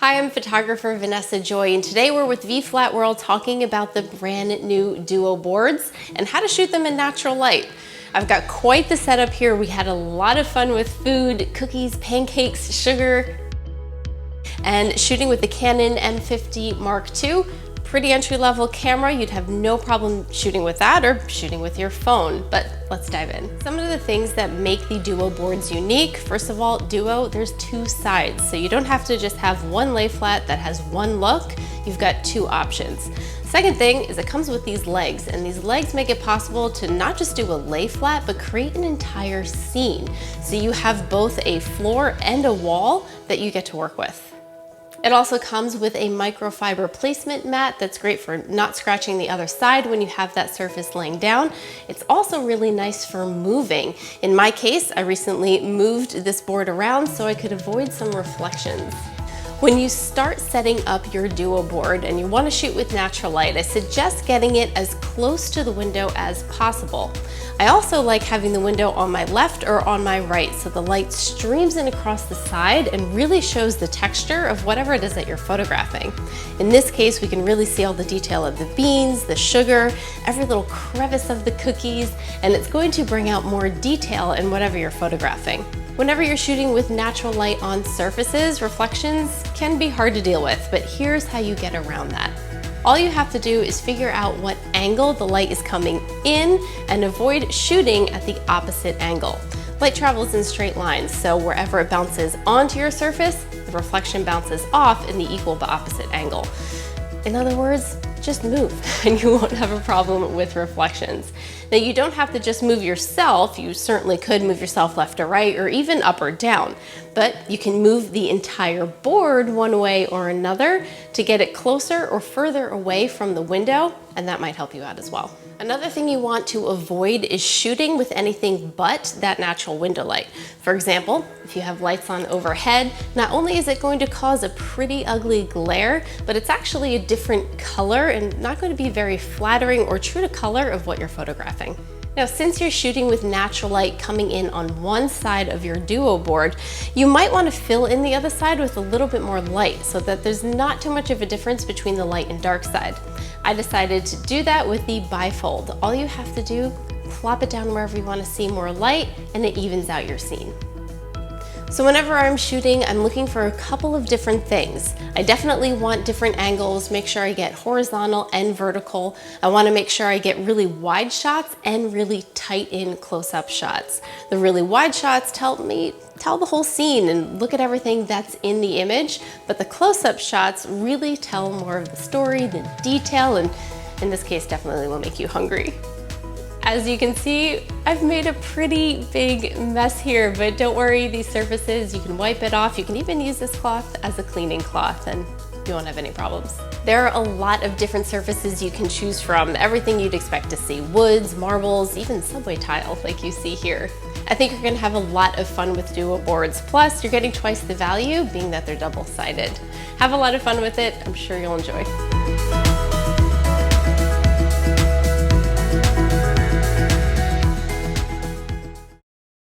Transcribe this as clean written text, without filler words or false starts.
Hi, I'm photographer Vanessa Joy, and today we're with V-Flat World talking about the brand new Duo boards and how to shoot them in natural light. I've got quite the setup here. We had a lot of fun with food, cookies, pancakes, sugar, and shooting with the Canon M50 Mark II. Pretty entry-level camera. You'd have no problem shooting with that or shooting with your phone, but let's dive in. Some of the things that make the Duo boards unique: first of all, Duo, there's two sides, so you don't have to just have one lay flat that has one look. You've got two options. Second thing is it comes with these legs, and these legs make it possible to not just do a lay flat, but create an entire scene. So you have both a floor and a wall that you get to work with. It also comes with a microfiber placement mat that's great for not scratching the other side when you have that surface laying down. It's also really nice for moving. In my case, I recently moved this board around so I could avoid some reflections. When you start setting up your Duo board and you want to shoot with natural light, I suggest getting it as close to the window as possible. I also like having the window on my left or on my right so the light streams in across the side and really shows the texture of whatever it is that you're photographing. In this case, we can really see all the detail of the beans, the sugar, every little crevice of the cookies, and it's going to bring out more detail in whatever you're photographing. Whenever you're shooting with natural light on surfaces, reflections can be hard to deal with, but here's how you get around that. All you have to do is figure out what angle the light is coming in and avoid shooting at the opposite angle. Light travels in straight lines, so wherever it bounces onto your surface, the reflection bounces off in the equal but opposite angle. In other words, just move and you won't have a problem with reflections. Now, you don't have to just move yourself. You certainly could move yourself left or right or even up or down, but you can move the entire board one way or another to get it closer or further away from the window, and that might help you out as well. Another thing you want to avoid is shooting with anything but that natural window light. For example, if you have lights on overhead, not only is it going to cause a pretty ugly glare, but it's actually a different color and not going to be very flattering or true to color of what you're photographing. Now, since you're shooting with natural light coming in on one side of your Duo board, you might want to fill in the other side with a little bit more light so that there's not too much of a difference between the light and dark side. I decided to do that with the bifold. All you have to do, plop it down wherever you want to see more light, and it evens out your scene. So whenever I'm shooting, I'm looking for a couple of different things. I definitely want different angles, make sure I get horizontal and vertical. I want to make sure I get really wide shots and really tight in close-up shots. The really wide shots tell the whole scene and look at everything that's in the image, but the close-up shots really tell more of the story, the detail, and in this case definitely will make you hungry. As you can see, I've made a pretty big mess here, but don't worry, these surfaces, you can wipe it off. You can even use this cloth as a cleaning cloth and you won't have any problems. There are a lot of different surfaces you can choose from, everything you'd expect to see: woods, marbles, even subway tile like you see here. I think you're gonna have a lot of fun with Duo boards. Plus, you're getting twice the value being that they're double-sided. Have a lot of fun with it. I'm sure you'll enjoy.